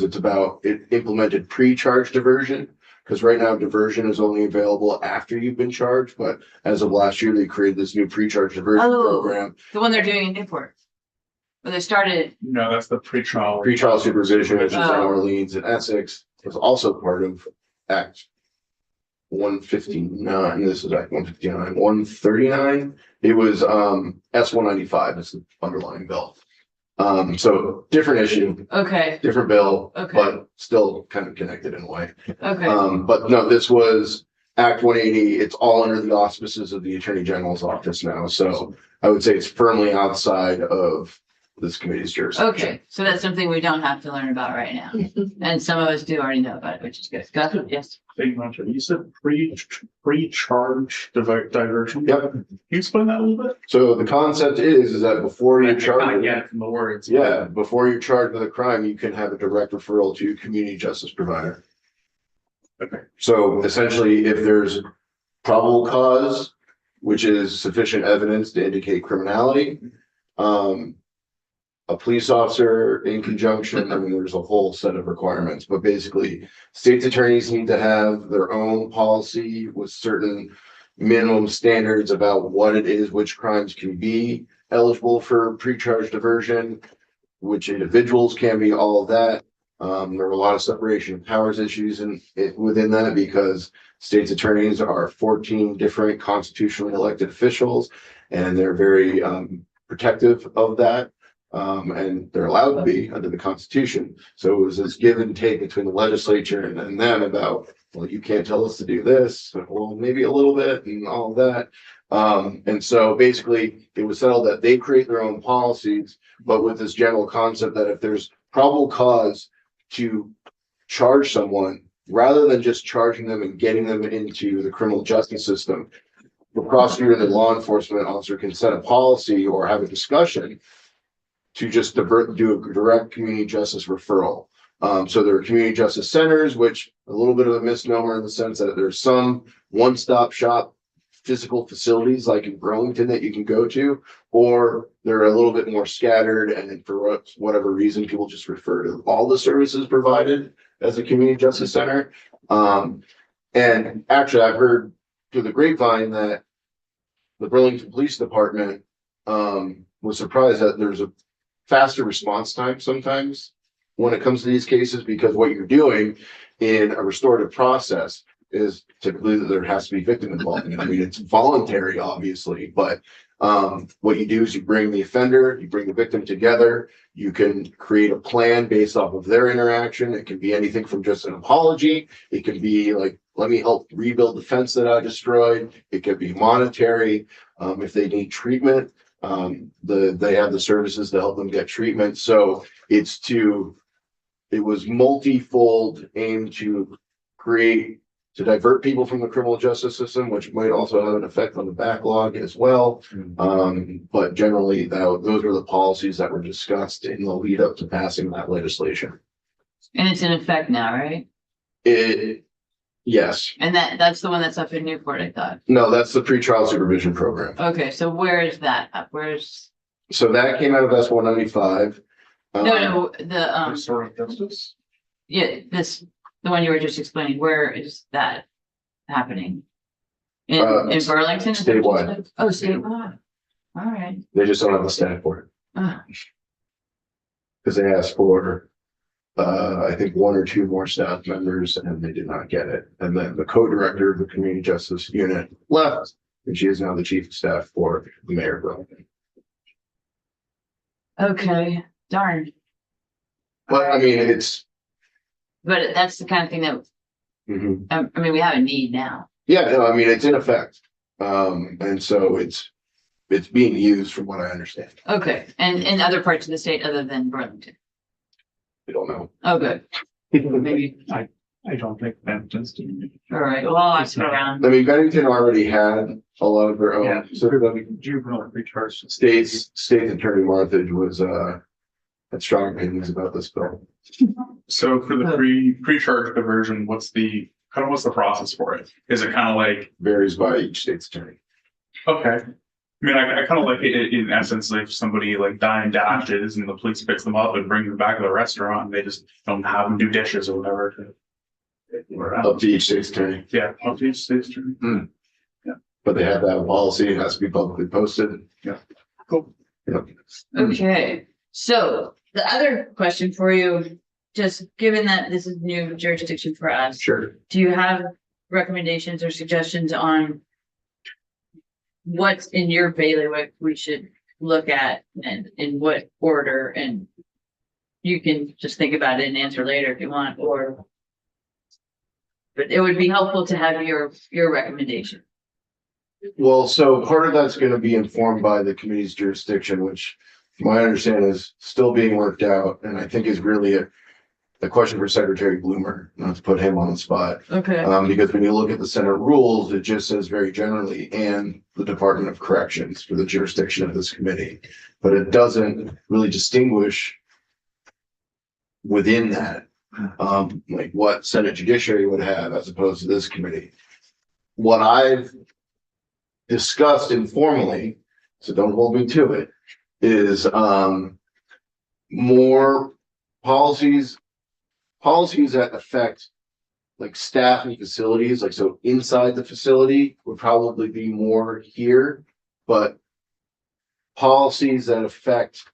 it's about it implemented pre-charge diversion, because right now diversion is only available after you've been charged, but as of last year, they created this new pre-charge diversion Oh. program. the one they're doing in Newport. Where they started, No, that's the pretrial. Pre-trial supervision, which is in Oh. Orleans and Essex, was also part of Act 159. This is Act 159, 139. It was S 195 is the underlying bill. So different issue, okay, different bill, Okay. but still kind of connected in a way. okay, But no, this was Act 180. It's all under the auspices of the Attorney General's office now. So I would say it's firmly outside of this committee's jurisdiction. okay, so that's something we don't have to learn about right now. And some of us do already know about it, which is good. Got it? Yes. You said pre-charge diversion. Yep. Can you explain that a little bit? So the concept is that before I you kinda charge, get it from the words. yeah, before you're charged with a crime, you can have a direct referral to a community justice provider. Okay. So essentially, if there's probable cause, which is sufficient evidence to indicate criminality, a police officer in conjunction, I mean, there's a whole set of requirements, but basically state's attorneys need to have their own policy with certain minimum standards about what it is, which crimes can be eligible for pre-charge diversion, which individuals can be, all of that. There were a lot of separation of powers issues within that because state's attorneys are 14 different constitutionally elected officials, and they're very protective of that. And they're allowed to be under the Constitution. So it was this give and take between the legislature and them about, well, you can't tell us to do this, well, maybe a little bit and all of that. And so basically it was settled that they create their own policies, but with this general concept that if there's probable cause to charge someone, rather than just charging them and getting them into the criminal justice system, the prosecutor and the law enforcement officer can set a policy or have a discussion to just do a direct community justice referral. So there are community justice centers, which a little bit of a misnomer in the sense that there's some one-stop shop physical facilities like in Burlington that you can go to, or they're a little bit more scattered, and for whatever reason, people just refer to all the services provided as a community justice center. And actually, I've heard through the grapevine that the Burlington Police Department was surprised that there's a faster response time sometimes when it comes to these cases, because what you're doing in a restorative process is typically that there has to be victim involvement. I mean, it's voluntary, obviously, but what you do is you bring the offender, you bring the victim together, you can create a plan based off of their interaction. It can be anything from just an apology. It can be like, let me help rebuild the fence that I destroyed. It could be monetary. If they need treatment, they have the services to help them get treatment. So it was multifold aimed to divert people from the criminal justice system, which might also have an effect on the backlog as well. But generally, those were the policies that were discussed in the lead up to passing that legislation. And it's in effect now, right? Yes. And that's the one that's up in Newport, I thought. No, that's the pretrial supervision program. Okay, so where is that up? So that came out of S 195. No, the, Restorative justice? yeah, the one you were just explaining, where is that happening? In Burlington? Statewide. Oh, statewide. All right. They just don't have the staff for it Ah, because they asked for, I think 1 or 2 more staff members, and they did not get it. And then the co-director of the community justice unit left, and she is now the chief of staff for the mayor of Burlington. okay, darn. But I mean, But that's the kind of thing that, mhm. I mean, we have a need now. Yeah, no, I mean, it's in effect. And so it's being used from what I understand. Okay, and in other parts of the state other than Burlington. I don't know. Oh, good. Maybe, I don't think Bennington's doing it. all right, well, I'll ask around. I mean, Bennington already had a lot of their Yeah, own. So the juvenile recharge. state attorney Marthage was, had strong opinions about this bill. So for the pre-charge diversion, what's the process for it? Is it kind of like, Varies by each state's attorney. okay. I mean, I kind of like it in essence, like somebody like dying dashes and the police picks them up and brings them back to the restaurant and they just don't have them do dishes or whatever. Up to each state's attorney. Yeah, up to each state's turn. But they have to have a policy. It has to be publicly posted. Cool. Yep. Okay, so the other question for you, just given that this is new jurisdiction for us, Sure. do you have recommendations or suggestions on what's in your bailiwick we should look at and in what order? And you can just think about it and answer later if you want, but it would be helpful to have your recommendation. Well, so part of that's going to be informed by the committee's jurisdiction, which my understanding is still being worked out. And I think is really a question for Secretary Bloomer, not to put him on the spot. Okay. Because when you look at the Senate rules, it just says very generally, and the Department of Corrections for the jurisdiction of this committee. But it doesn't really distinguish within that, like what Senate Judiciary would have as opposed to this committee. What I've discussed informally, so don't hold me to it, is more policies that affect like staff and facilities, like so inside the facility would probably be more here, but policies that affect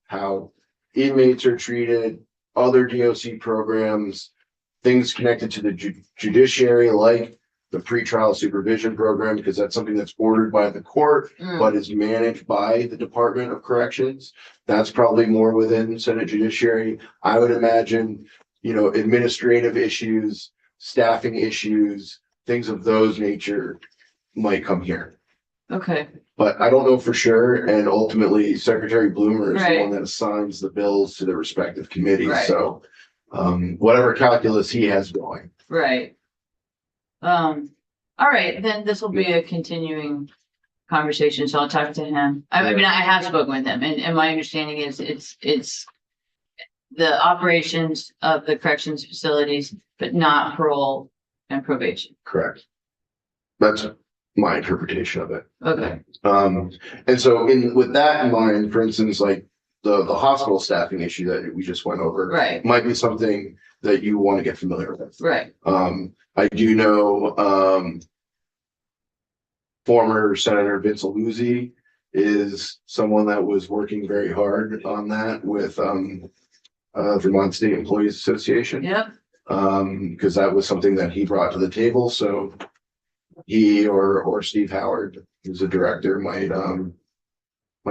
how inmates are treated, other DOC programs, things connected to the judiciary, like the pretrial supervision program, because that's something that's ordered by the court, but is managed by the Department of Corrections. That's probably more within Senate Judiciary. I would imagine, administrative issues, staffing issues, things of those nature might come here. Okay, But I don't know for sure. And ultimately Secretary Bloomer is the Right. one that assigns the bills to the respective committees. Right. So whatever calculus he has going. right. All right, then this will be a continuing conversation, so I'll talk to him. I mean, I have spoken with him, and my understanding is it's the operations of the corrections facilities, but not parole and probation. Correct. That's my interpretation of it. Okay, And so with that in mind, for instance, like the hospital staffing issue that we just went over. right, Might be something that you want to get familiar with. right. I do know, former Senator Vince Luzzi is someone that was working very hard on that with, Vermont State Employees Association. Yep, Because that was something that he brought to the table, so he or Steve Howard, who's a director, might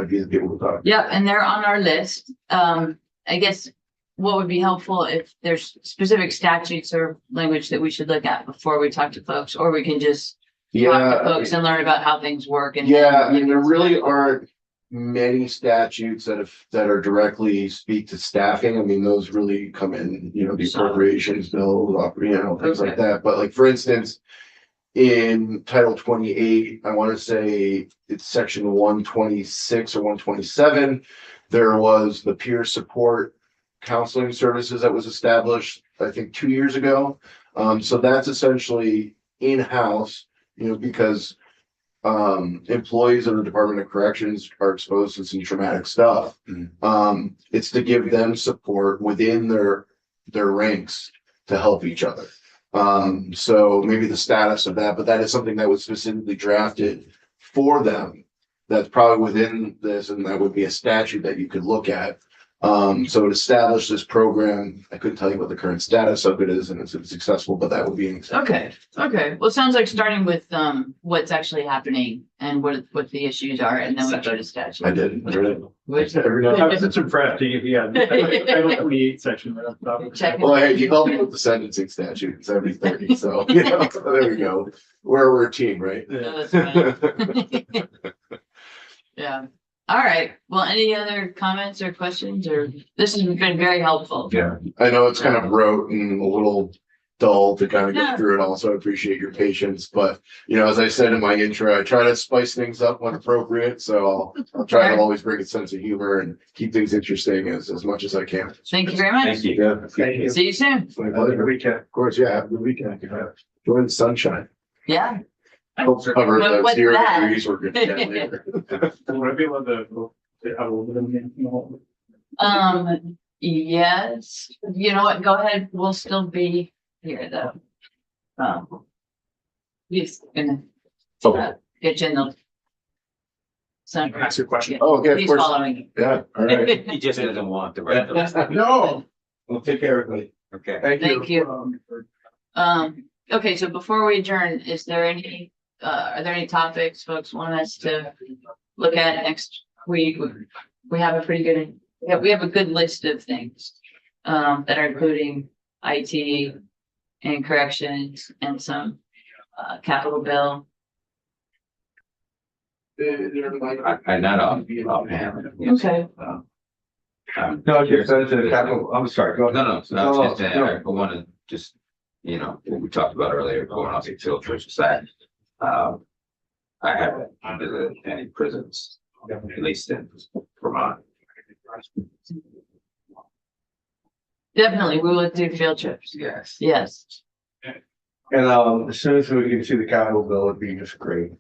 be the people to talk. yep, and they're on our list. I guess what would be helpful if there's specific statutes or language that we should look at before we talk to folks, or we can just talk to folks and learn about how things work and. Yeah, I mean, there really aren't many statutes that are directly speak to staffing. I mean, those really come in, the appropriations bill, things like that. But like, for instance, in Title 28, I want to say it's section 126 or 127, there was the peer support counseling services that was established, I think 2 years ago. So that's essentially in-house, because employees of the Department of Corrections are exposed to some traumatic stuff. It's to give them support within their ranks to help each other. So maybe the status of that, but that is something that was specifically drafted for them. That's probably within this, and that would be a statute that you could look at. So to establish this program, I couldn't tell you what the current status of it is and if it's successful, but that would be an example. Okay, well, it sounds like starting with what's actually happening and what the issues are, and then we go to statute. I did. Which- It's impressed, yeah, Title 28 section. Right up top. Check. Well, hey, you helped me with the sentencing statute, 70-30, so, there we go. We're a team, right? No, that's fine. Yeah. All right. Well, any other comments or questions, or this has been very helpful. Yeah, I know it's kind of rote and a little dull to kind of Yeah. go through it all, so I appreciate your patience, but as I said in my intro, I try to spice things up when appropriate, so I'll try to always bring a sense of humor and keep things interesting as much as I can. Thank you very much. Thank you. Yeah, Thank you. See you soon. It's my pleasure. Weekend. of course, yeah, have a good weekend. Enjoy the sunshine. Yeah. Hope to cover the What's 0 that? degrees we're gonna get later. Would I be able to have a little bit of the- Yes. You know what? Go ahead. We'll still be here though. He's gonna get you in the sun. Can I ask you a question? Oh, okay, of He's course, following yeah, all right. He just doesn't want the rest of us. No, we'll take care of it. Okay. Thank you. Thank you. Okay, so before we adjourn, are there any topics folks want us to look at next week? We have a pretty good, we have a good list of things that are including IT and corrections and some capital bill. I not offhand. Okay. No, just as a capital, I'm sorry, go No, ahead. no, I was just saying, I want to just, what we talked about earlier, going off the field trips aside. I haven't visited any prisons, at least in Vermont. Definitely, we will do field trips. Yes. Yes. And as soon as we can see the capital bill, it'd be just great.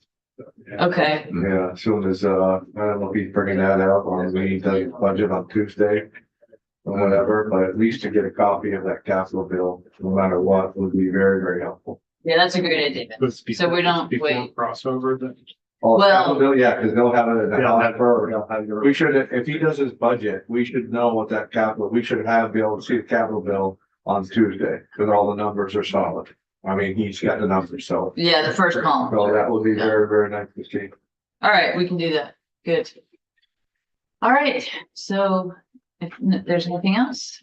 Okay. Yeah, as soon as, I don't know if he's bringing that out or we need to budget on Tuesday. Or whatever, but at least to get a copy of that capital bill, no matter what, would be very, very helpful. Yeah, that's a great idea. So we don't Before wait. crossover, then. Oh, Well- capital bill, yeah, because they'll have it in the They'll have- hopper. they'll have your- We should, if he does his budget, we should know what that capital, we should be able to see the capital bill on Tuesday, because all the numbers are solid. I mean, he's got the numbers, so. Yeah, the first column. So that would be very, very nice to see. All right, we can do that. Good. All right, so if there's anything else,